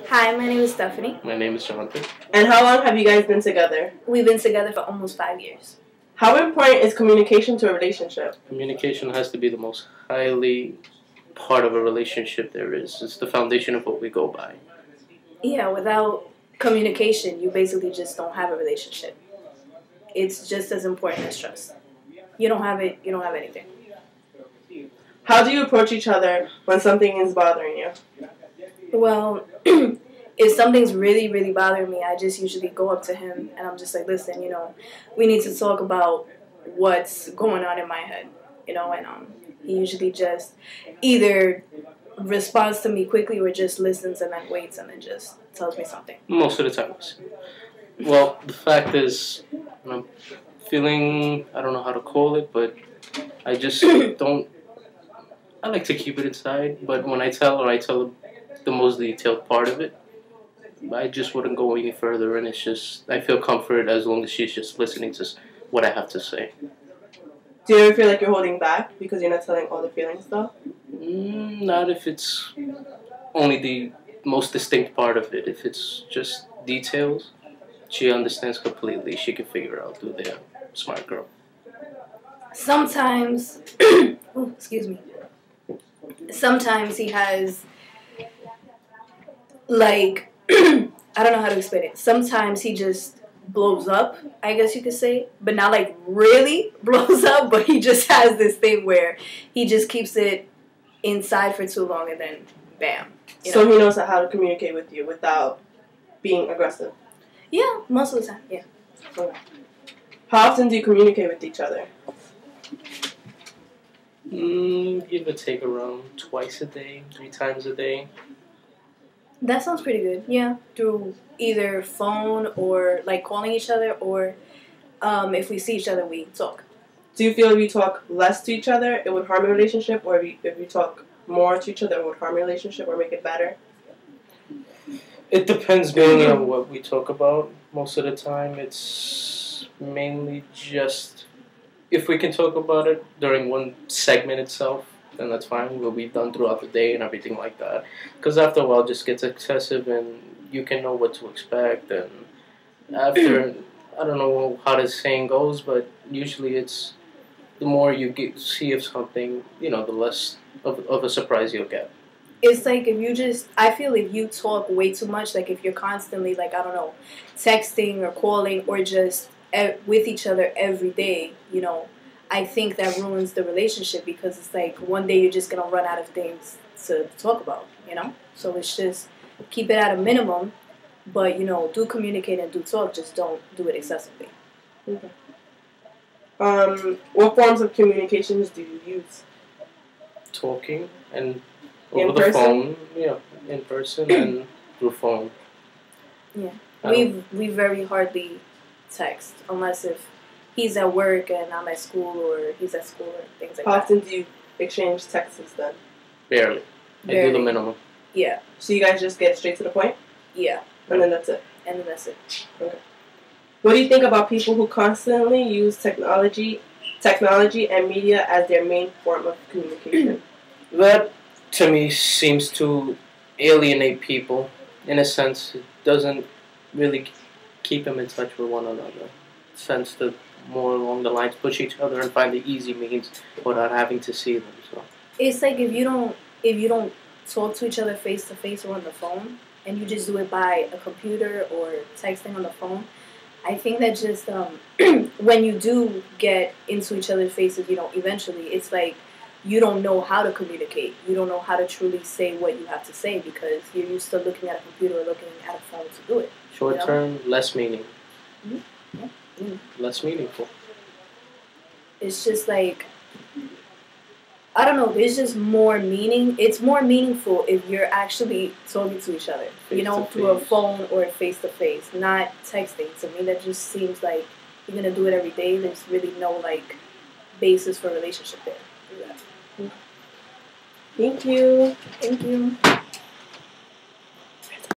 Hi, my name is Stephanie. My name is Jonathan. And how long have you guys been together? We've been together for almost 5 years. How important is communication to a relationship? Communication has to be the most highly part of a relationship there is. It's the foundation of what we go by. Yeah, without communication, you basically just don't have a relationship. It's just as important as trust. You don't have it, you don't have anything. How do you approach each other when something is bothering you? Well, if something's really, really bothering me, I just usually go up to him and I'm just like, listen, we need to talk about what's going on in my head, and he usually just either responds to me quickly or just listens and then waits and then just tells me something. Most of the times. Well, the fact is, I'm feeling, I don't know how to call it, but I just don't, I like to keep it inside, but when I tell her the most detailed part of it. I just wouldn't go any further, and it's just, I feel comforted as long as she's just listening to what I have to say. Do you ever feel like you're holding back because you're not telling all the feelings, though? Not if it's only the most distinct part of it. If it's just details, she understands completely. She can figure out through there. Smart girl. Sometimes, excuse me. Sometimes he has, like, I don't know how to explain it. Sometimes he just blows up, I guess you could say. But not like really blows up, but he just has this thing where he just keeps it inside for too long and then bam. So he knows how to communicate with you without being aggressive? Yeah, most of the time, yeah. Okay. How often do you communicate with each other? Give or take around twice a day, 3 times a day. That sounds pretty good, yeah. Through either phone or like calling each other, or if we see each other, we talk. Do you feel if you talk less to each other, it would harm a relationship? Or if you talk more to each other, it would harm a relationship or make it better? It depends mainly on what we talk about. Most of the time, it's mainly just if we can talk about it during one segment itself, then that's fine. We'll be done throughout the day and everything like that. Because after a while, it just gets excessive, and you can know what to expect. And after, I don't know how the saying goes, but usually it's the more you see of something, the less of a surprise you'll get. It's like I feel if you talk way too much, like if you're constantly, like, I don't know, texting or calling or just with each other every day, I think that ruins the relationship because it's like one day you're just going to run out of things to talk about, So it's just keep it at a minimum, but, do communicate and do talk, just don't do it excessively. Okay. What forms of communications do you use? Talking and over the phone, in person and through phone. Yeah, we very hardly text unless if he's at work and I'm at school, or he's at school, or things like that. How often do you exchange texts then? Barely. I do the minimum. Yeah. So you guys just get straight to the point? Yeah. And then that's it? And then that's it. Okay. What do you think about people who constantly use technology and media as their main form of communication? That, to me, seems to alienate people. In a sense, it doesn't really keep them in touch with one another. It tends to more along the lines push each other and find the easy means without having to see them. So it's like if you don't talk to each other face to face or on the phone, and you just do it by a computer or texting on the phone, I think that just when you do get into each other's faces, eventually it's like you don't know how to communicate. You don't know how to truly say what you have to say because you're used to looking at a computer or looking at a phone to do it. Short term, less meaning. Mm-hmm. Yeah. Mm-hmm. Less meaningful. It's just like, I don't know, there's just more meaning. It's more meaningful if you're actually talking to each other, through a phone or face to face, not texting. To me, that just seems like you're going to do it every day. There's really no, basis for a relationship there. Do that. Thank you. Thank you.